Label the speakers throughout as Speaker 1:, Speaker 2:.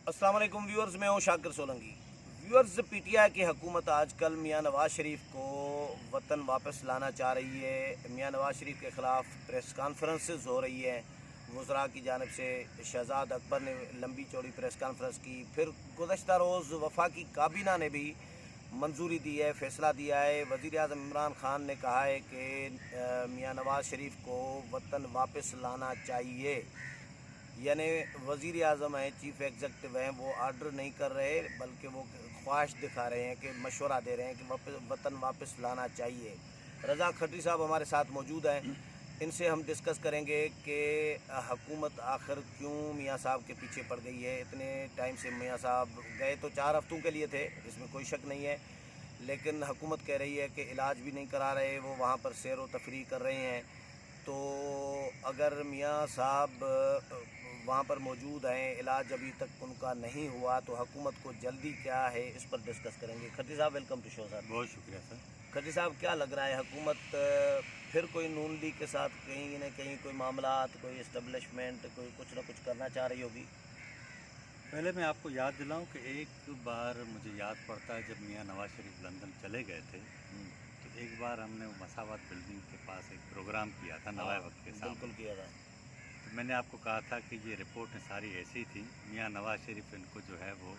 Speaker 1: अस्सलाम वालेकुम व्यूअर्स, मैं हूं शाकिर सोलंकी। व्यूअर्स, पीटीआई की हुकूमत आजकल मियां नवाज शरीफ को वतन वापस लाना चाह रही है। मियां नवाज शरीफ के ख़िलाफ़ प्रेस कॉन्फ्रेंसेस हो रही है वज़रा की जानिब से। शहजाद अकबर ने लंबी चौड़ी प्रेस कॉन्फ्रेंस की। फिर गुज़श्ता रोज़ वफाकी काबीना ने भी मंजूरी दी है, फ़ैसला दिया है। वज़ीर आज़म इमरान खान ने कहा है कि मियां नवाज शरीफ को वतन वापस लाना चाहिए। यानी वज़ीर आज़म हैं, चीफ़ एग्ज़ेक्टिव हैं, वो आर्डर नहीं कर रहे बल्कि वो ख्वाहिश दिखा रहे हैं कि मशवरा दे रहे हैं कि वतन वापस लाना चाहिए। रज़ा खटरी साहब हमारे साथ मौजूद हैं, इनसे हम डिस्कस करेंगे कि हुकूमत आखिर क्यों मियाँ साहब के पीछे पड़ गई है। इतने टाइम से मियाँ साहब गए तो 4 हफ्तों के लिए थे, इसमें कोई शक नहीं है, लेकिन हुकूमत कह रही है कि इलाज भी नहीं करा रहे, वो वहाँ पर सैर व तफरीह कर रहे हैं। तो अगर मियाँ साहब वहाँ पर मौजूद हैं, इलाज अभी तक उनका नहीं हुआ, तो हुकूमत को जल्दी क्या है, इस पर डिस्कस करेंगे। खट्टी साहब, वेलकम टू शो सर।
Speaker 2: बहुत शुक्रिया सर।
Speaker 1: खट्टी साहब, क्या लग रहा है हुकूमत फिर कोई नून लीग के साथ कहीं न कहीं कोई मामलात, कोई इस्टब्लिशमेंट, कोई कुछ ना कुछ करना चाह रही होगी?
Speaker 2: पहले मैं आपको याद दिलाऊं कि एक बार मुझे याद पड़ता है जब मियाँ नवाज शरीफ लंदन चले गए थे, तो एक बार हमने वो मसावत बिल्डिंग के पास एक प्रोग्राम किया था नवाए वक्त के सामने।
Speaker 1: बिल्कुल किया था।
Speaker 2: तो मैंने आपको कहा था कि ये रिपोर्टें सारी ऐसी थी, मियाँ नवाज शरीफ इनको जो है वो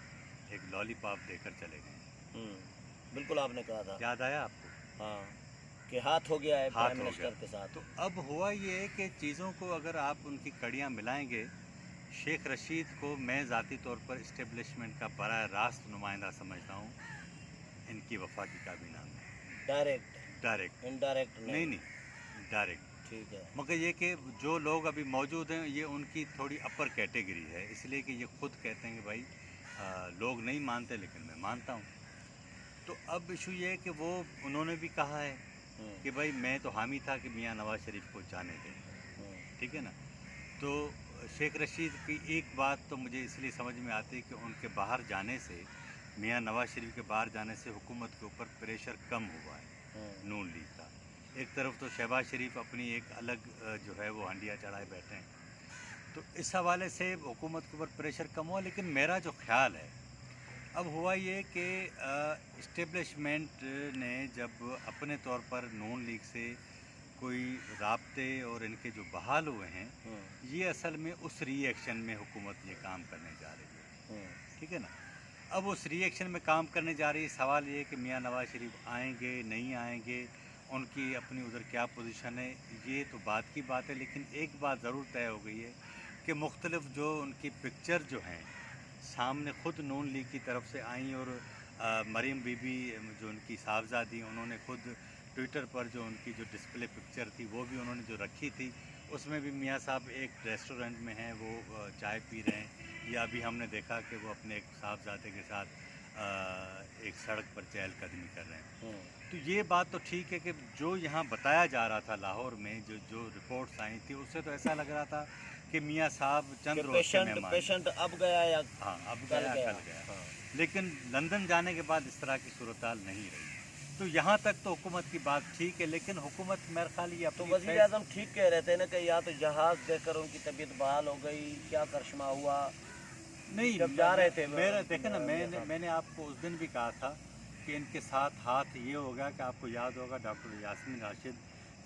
Speaker 2: एक लॉलीपॉप देकर चले गए।
Speaker 1: बिल्कुल आपने कहा था।
Speaker 2: याद आया आपको?
Speaker 1: हाँ, कि हाथ हो गया है
Speaker 2: हाथ
Speaker 1: प्राइम
Speaker 2: हो
Speaker 1: मिनिस्टर
Speaker 2: गया।
Speaker 1: के साथ।
Speaker 2: तो अब हुआ ये कि चीज़ों को अगर आप उनकी कड़ियाँ मिलाएंगे, शेख रशीद को मैं ज़ाती तौर पर इस्टेब्लिशमेंट का बराह रास्त नुमाइंदा समझता हूँ इनकी वफाकी काबीना में। डायरेक्ट
Speaker 1: इनडायरेक्ट
Speaker 2: नहीं नहीं, डायरेक्ट।
Speaker 1: ठीक है।
Speaker 2: मगर ये कि जो लोग अभी मौजूद हैं ये उनकी थोड़ी अपर कैटेगरी है, इसलिए कि ये खुद कहते हैं कि भाई लोग नहीं मानते लेकिन मैं मानता हूँ। तो अब इशू ये है कि वो उन्होंने भी कहा है कि भाई मैं तो हामी था कि मियाँ नवाज शरीफ को जाने दें, ठीक है ना। तो शेख रशीद की एक बात तो मुझे इसलिए समझ में आती है कि उनके बाहर जाने से, मियाँ नवाज शरीफ के बाहर जाने से हुकूमत के ऊपर प्रेशर कम हुआ है नून लीग का। एक तरफ तो शहबाज शरीफ अपनी एक अलग जो है वो हंडिया चढ़ाए बैठे हैं, तो इस हवाले से हुकूमत के ऊपर प्रेशर कम हुआ। लेकिन मेरा जो ख्याल है अब हुआ ये कि इस्टेब्लिशमेंट ने जब अपने तौर पर नून लीग से कोई राब्ते और इनके जो बहाल हुए हैं, ये असल में उस रिएक्शन में हुकूमत ये काम करने जा रही है, ठीक है ना। अब उस रिएक्शन में काम करने जा रही है। सवाल ये है कि मियाँ नवाज शरीफ आएंगे नहीं आएंगे, उनकी अपनी उधर क्या पोजीशन है, ये तो बात की बात है। लेकिन एक बात ज़रूर तय हो गई है कि मुख्तलिफ जो उनकी पिक्चर जो हैं सामने खुद नून लीग की तरफ से आई, और मरीम बीबी जो उनकी साहबजादी, उन्होंने खुद ट्विटर पर जो उनकी जो डिस्प्ले पिक्चर थी वो भी उन्होंने जो रखी थी, उसमें भी मियाँ साहब एक रेस्टोरेंट में हैं, वो चाय पी रहे हैं, या अभी हमने देखा कि वो अपने एक साहबजादे के साथ एक सड़क पर चहलकदमी कर रहे हैं। तो ये बात तो ठीक है कि जो यहाँ बताया जा रहा था लाहौर में, जो जो रिपोर्ट्स आई थी, उससे तो ऐसा लग रहा था कि मियाँ साहब चंद रोज के मेहमान।
Speaker 1: पेशेंट अब गया या
Speaker 2: हाँ, अब गया कल गया। लेकिन लंदन जाने के बाद इस तरह की सूरत-हाल नहीं रही। तो यहाँ तक तो हुकूमत की बात ठीक है, लेकिन हुकूमत मेरे ख्याल ये
Speaker 1: तो वज़ीर आज़म ठीक कह रहे थे ना कि या तो जहाज़ देकर उनकी तबीयत बहाल हो गई, क्या करिश्मा हुआ
Speaker 2: नहीं,
Speaker 1: जब जा रहे थे।
Speaker 2: मेरा देखे ना, मैंने आपको उस दिन भी कहा था कि इनके साथ हाथ ये हो गया कि आपको याद होगा डॉक्टर यास्मीन राशिद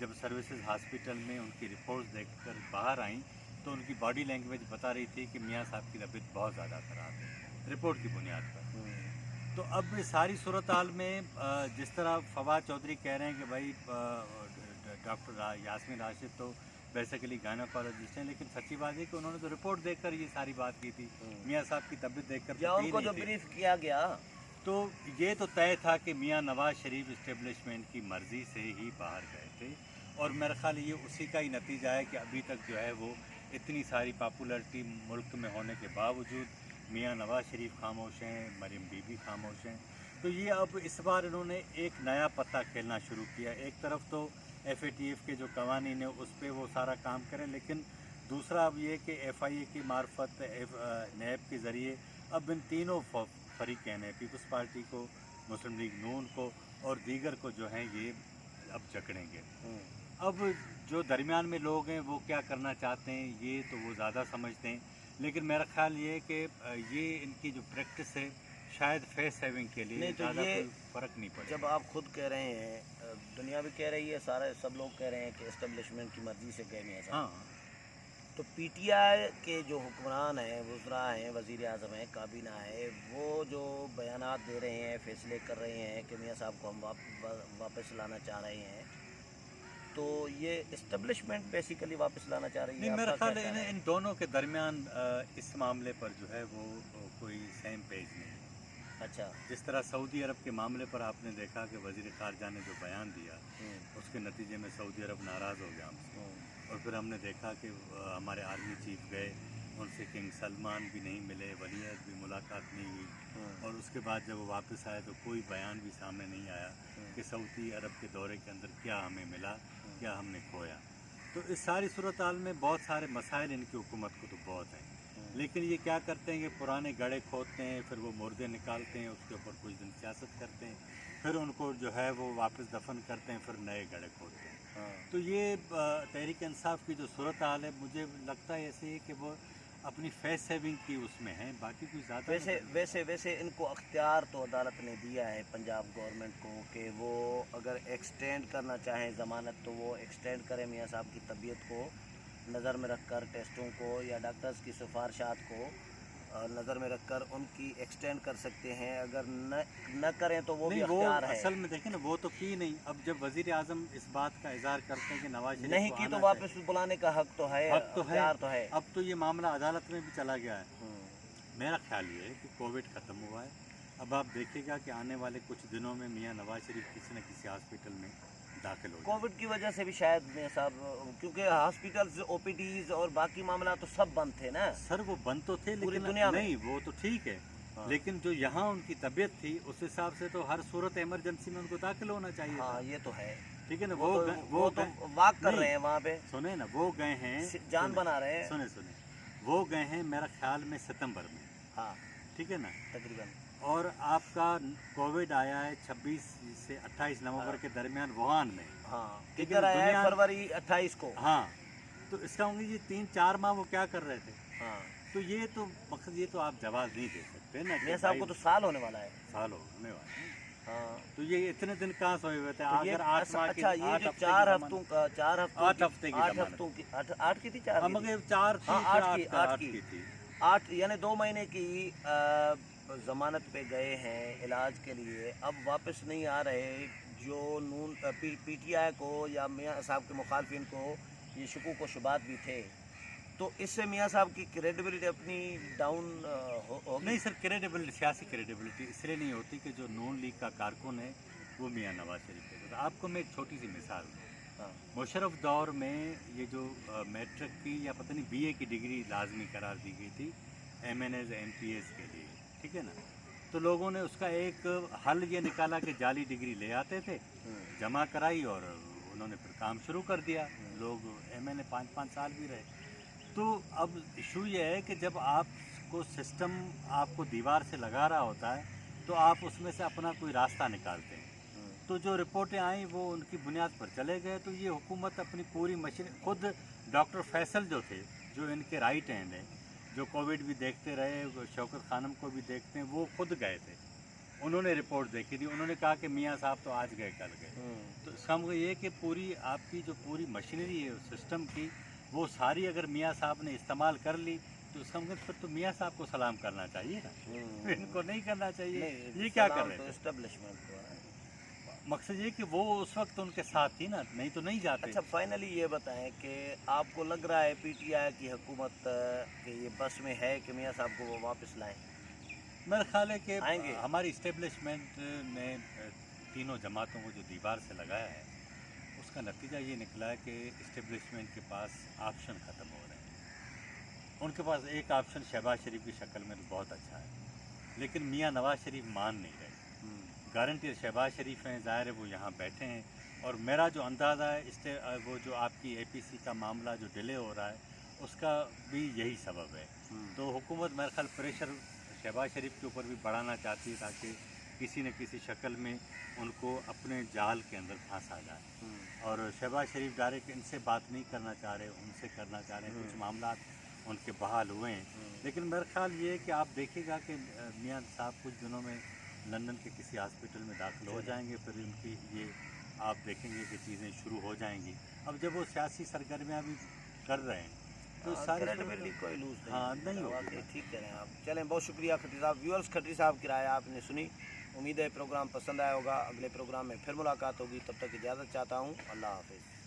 Speaker 2: जब सर्विसेज हॉस्पिटल में उनकी रिपोर्ट्स देखकर बाहर आई, तो उनकी बॉडी लैंग्वेज बता रही थी कि मियाँ साहब की तबीयत बहुत ज़्यादा ख़राब है, रिपोर्ट की बुनियाद पर। तो अब सारी सूरत हाल में जिस तरह फवाद चौधरी कह रहे हैं कि भाई डॉक्टर यास्मीन राशिद तो बेसिकली गायनोकोलॉजिस्ट हैं, लेकिन सच्ची बात है कि उन्होंने तो रिपोर्ट देखकर ये सारी बात की थी, मियाँ साहब की तबीयत देखकर
Speaker 1: या उनको जो ब्रीफ किया गया।
Speaker 2: तो ये तो तय था कि मियाँ नवाज शरीफ इस्टेब्लिशमेंट की मर्ज़ी से ही बाहर गए थे, और मेरा ख्याल ये उसी का ही नतीजा है कि अभी तक जो है वो इतनी सारी पॉपुलैरिटी मुल्क में होने के बावजूद मियाँ नवाज शरीफ खामोश हैं, मरीम बीबी खामोश हैं। तो ये अब इस बार इन्होंने एक नया पत्ता खेलना शुरू किया। एक तरफ तो FATF के जो कवानीन है उस पर वो सारा काम करें, लेकिन दूसरा अब ये कि FIA की मार्फत NAB के ज़रिए अब इन तीनों फरीक़ैन हैं, पीपल्स पार्टी को, मुस्लिम लीग नून को और दीगर को जो हैं ये अब जकड़ेंगे। अब जो दरमियान में लोग हैं वो क्या करना चाहते हैं ये तो वो ज़्यादा समझते हैं, لیکن میرا خیال یہ ہے کہ یہ ان کی جو پریکٹس ہے شاید فیس سیونگ کے لیے
Speaker 1: نہیں تو
Speaker 2: زیادہ
Speaker 1: یہ
Speaker 2: کوئی فرق نہیں پڑے
Speaker 1: جب آپ خود کہہ رہے ہیں، دنیا بھی کہہ رہی ہے، سارے سب لوگ کہہ رہے ہیں کہ اسٹیبلشمنٹ کی مرضی سے گئے میاں صاحب،
Speaker 2: ہاں
Speaker 1: تو پی ٹی آئی کے جو حکمران ہیں، وزراء ہیں، وزیر اعظم ہیں، کابینہ ہے، وہ جو بیانات دے رہے ہیں، فیصلے کر رہے ہیں کہ میاں صاحب کو ہم واپس لانا چاہ رہے ہیں، تو یہ اسٹیبلشمنٹ بیسیکلی واپس لانا چاہ رہی ہے؟
Speaker 2: نہیں،
Speaker 1: آپ
Speaker 2: میرا
Speaker 1: کا
Speaker 2: خیال
Speaker 1: کیا
Speaker 2: ہے
Speaker 1: کہنا ہے؟
Speaker 2: ان دونوں کے درمیان اس معاملے پر جو ہے وہ کوئی سیم پیج نہیں ہے۔
Speaker 1: اچھا،
Speaker 2: جس طرح سعودی عرب کے معاملے پر آپ نے دیکھا کہ وزیر خارجہ نے جو بیان دیا اس کے نتیجے میں سعودی عرب ناراض ہو گیا ہم سے، اور پھر ہم نے دیکھا کہ ہمارے آرمی چیف گئے، ان سے کنگ سلمان بھی نہیں ملے، ولی عہد بھی ملاقات نہیں ہوئی، اور اس کے بعد جب وہ واپس آئے تو کوئی بیان بھی سامنے نہیں آیا کہ سعودی عرب کے دورے کے اندر کیا ہمیں ملا، کیا ہم نے کھویا۔ تو اس ساری صورتحال میں بہت سارے مسائل ان کی حکومت کو تو بہت ہیں، لیکن یہ کیا کرتے ہیں کہ پرانے گڑھے کھودتے ہیں، پھر وہ مردے نکالتے ہیں، اس کے اوپر کچھ دن سیاست کرتے ہیں، پھر ان کو جو ہے وہ واپس دفن کرتے ہیں، پھر نئے گڑھے کھودتے ہیں۔ تو یہ تحریک انصاف کی جو صورتحال ہے، مجھے لگتا ہے ایسے ہی کہ وہ اپنی فیس سیونگ کی اس میں ہیں، باقی کوئی زیادہ
Speaker 1: ویسے ان کو اختیار تو عدالت نے دیا ہے پنجاب گورنمنٹ کو کہ وہ اگر ایکسٹینڈ کرنا چاہیں ضمانت تو وہ ایکسٹینڈ کریں میاں صاحب کی طبیعت کو نظر میں رکھ کر، ٹیسٹوں کو یا ڈاکٹرز کی سفارشات کو نظر میں رکھ کر ان کی ایکسٹینڈ کر سکتے ہیں، اگر نہ کریں تو وہ بھی
Speaker 2: نہیں، وہ
Speaker 1: اختیار ہے۔
Speaker 2: اصل میں دیکھیں نا، وہ تو کی نہیں۔ اب جب وزیر اعظم اس بات کا اظہار کرتے ہیں کہ نواز شریف
Speaker 1: نہیں
Speaker 2: کو
Speaker 1: کی
Speaker 2: آنا
Speaker 1: تو واپس بلانے کا حق تو ہے،
Speaker 2: حق تو ہے،
Speaker 1: اختیار تو ہے۔
Speaker 2: اب تو یہ معاملہ عدالت میں بھی چلا گیا ہے۔ میرا خیال یہ ہے کہ کووڈ ختم ہوا ہے، اب آپ دیکھیں گا کہ آنے والے کچھ دنوں میں میاں نواز شریف کسی نہ کسی ہاسپٹل میں داخل ہو جائیں۔
Speaker 1: کووڈ کی وجہ سے بھی شاید میاں صاحب، کیونکہ ہاسپٹلز، او پی ڈیز اور باقی معاملات تو سب بند تھے نا
Speaker 2: سر وہ بند تو تھے،
Speaker 1: پوری
Speaker 2: لیکن
Speaker 1: دنیا میں۔
Speaker 2: نہیں، وہ تو ٹھیک ہے، لیکن جو یہاں ان کی طبیعت تھی اس حساب سے تو ہر صورت ایمرجنسی میں ان کو داخل ہونا چاہیے تھا۔
Speaker 1: ہاں یہ تو ہے،
Speaker 2: ٹھیک ہے نا،
Speaker 1: وہ تو واک کر رہے ہیں وہاں پہ،
Speaker 2: سنیں نا، وہ گئے ہیں،
Speaker 1: جان بنا رہے ہیں۔
Speaker 2: سنیں وہ گئے ہیں میرا خیال میں ستمبر میں،
Speaker 1: ہاں
Speaker 2: ٹھیک ہے نا،
Speaker 1: تقریباً۔
Speaker 2: اور آپ کا کووڈ آیا ہے 26 سے 28 نومبر کے درمیان ووہان میں۔
Speaker 1: ہاں
Speaker 2: ٹھیک
Speaker 1: ادھر آیا ہے
Speaker 2: دنیا-
Speaker 1: فروری 28 کو۔
Speaker 2: ہاں، تو اس کا ہوں گے یہ 3-4 ماہ وہ کیا کر رہے تھے؟
Speaker 1: ہاں
Speaker 2: تو یہ تو مقصد، یہ تو آپ جواز نہیں دے سکتے نا کہ
Speaker 1: میاں صاحب کو تو سال ہونے والا ہے۔
Speaker 2: سال ہونے والے ہیں۔
Speaker 1: ہاں
Speaker 2: تو یہ اتنے دن کہاں سوئے ہوئے تھے؟
Speaker 1: تو یہ
Speaker 2: اگر 8 ماہ کی،
Speaker 1: اچھا، یہ
Speaker 2: 8
Speaker 1: جو
Speaker 2: ہفتے
Speaker 1: 4
Speaker 2: کی
Speaker 1: ہفتوں کا 4 ہفتوں
Speaker 2: 8 ہفتے کی
Speaker 1: 8
Speaker 2: ضمانت،
Speaker 1: ہفتوں کی 8 کی تھی، 4
Speaker 2: ہم اگر 4 تھی،
Speaker 1: ہاں،
Speaker 2: پھر
Speaker 1: 8
Speaker 2: 8 کی تھی۔
Speaker 1: 8 یعنی 2 مہینے کی ضمانت پہ گئے ہیں علاج کے لیے، اب واپس نہیں آ رہے۔ جو نون پی ٹی آئی کو یا میاں صاحب کے مخالفین کو یہ شکوک و شبہات بھی تھے، تو اس سے میاں صاحب کی کریڈیبلٹی اپنی ڈاؤن ہوگی؟
Speaker 2: نہیں سر، کریڈیبلٹی، سیاسی کریڈیبلٹی اس لیے نہیں ہوتی کہ جو نون لیگ کا کارکن ہے وہ میاں نواز شریف ہے۔ آپ کو میں ایک چھوٹی سی مثال دوں،
Speaker 1: ہاں
Speaker 2: مشرف دور میں یہ جو میٹرک کی یا پتہ نہیں بی اے کی ڈگری لازمی قرار دی گئی تھی M N As M P S کے لیے، ٹھیک ہے نا، تو لوگوں نے اس کا ایک حل یہ نکالا کہ جعلی ڈگری لے آتے تھے، جمع کرائی اور انہوں نے پھر کام شروع کر دیا، لوگ ایم این اے 5-5 سال بھی رہے۔ تو اب ایشو یہ ہے کہ جب آپ کو سسٹم آپ کو دیوار سے لگا رہا ہوتا ہے تو آپ اس میں سے اپنا کوئی راستہ نکالتے ہیں، تو جو رپورٹیں آئیں وہ ان کی بنیاد پر چلے گئے۔ تو یہ حکومت اپنی پوری مشین، خود ڈاکٹر فیصل جو تھے، جو ان کے رائٹ ہینڈ ہیں، جو کووڈ بھی دیکھتے رہے، شوکت خانم کو بھی دیکھتے ہیں، وہ خود گئے تھے، انہوں نے رپورٹ دیکھی تھی، انہوں نے کہا کہ میاں صاحب تو آج گئے کل گئے۔ تو اس کا مطلب یہ ہے کہ پوری آپ کی جو پوری مشینری ہے سسٹم کی، وہ ساری اگر میاں صاحب نے استعمال کر لی تو اس کا مطلب پھر تو میاں صاحب کو سلام کرنا چاہیے نا، ان کو نہیں کرنا چاہیے۔ یہ کیا کر رہے تھے؟
Speaker 1: اسٹیبلشمنٹ کو ہے۔
Speaker 2: مقصد یہ کہ وہ اس وقت ان کے ساتھ تھی نا، نہیں تو نہیں جاتے۔
Speaker 1: اچھا فائنلی یہ بتائیں کہ آپ کو لگ رہا ہے پی ٹی آئی کی حکومت کہ یہ بس میں ہے کہ میاں صاحب کو وہ واپس لائیں؟
Speaker 2: میرا خیال ہے کہ
Speaker 1: آئیں گے؟
Speaker 2: ہماری اسٹیبلشمنٹ نے تینوں جماعتوں کو جو دیوار سے لگایا ہے اس کا نتیجہ یہ نکلا ہے کہ اسٹیبلشمنٹ کے پاس آپشن ختم ہو رہے ہیں۔ ان کے پاس ایک آپشن شہباز شریف کی شکل میں تو بہت اچھا ہے، لیکن میاں نواز شریف مان نہیں رہے۔ گارنٹی شہباز شریف ہیں، ظاہر ہے وہ یہاں بیٹھے ہیں، اور میرا جو اندازہ ہے وہ جو آپ کی اے پی سی کا معاملہ جو ڈیلے ہو رہا ہے اس کا بھی یہی سبب ہے۔ تو حکومت میرا خیال پریشر شہباز شریف کے اوپر بھی بڑھانا چاہتی ہے تاکہ کسی نہ کسی شکل میں ان کو اپنے جال کے اندر پھانسا جائے، اور شہباز شریف ڈائریکٹ ان سے بات نہیں کرنا چاہ رہے، ان سے کرنا چاہ رہے ہیں، کچھ معاملات उनके बहाल हुए हैं। लेकिन मेरा ख्याल ये है कि आप देखिएगा कि मियां साहब कुछ दिनों में लंदन के किसी हॉस्पिटल में दाखिल हो जाएंगे, फिर उनकी ये आप देखेंगे कि चीज़ें शुरू हो जाएंगी। अब जब वो सियासी सरगर्मियाँ भी कर रहे हैं तो सारी
Speaker 1: क्रेडिबिलिटी कोई लूज नहीं
Speaker 2: हाँ,
Speaker 1: होगी।
Speaker 2: नहीं होगी।
Speaker 1: वाकई ठीक कह रहे हैं आप। चलें, बहुत शुक्रिया खट्टी साहब। व्यूअर्स, खट्टी साहब की राय आपने सुनी। उम्मीद है प्रोग्राम पसंद आया होगा। अगले प्रोग्राम में फिर मुलाकात होगी, तब तक इजाज़त चाहता हूँ। अल्लाह हाफिज़।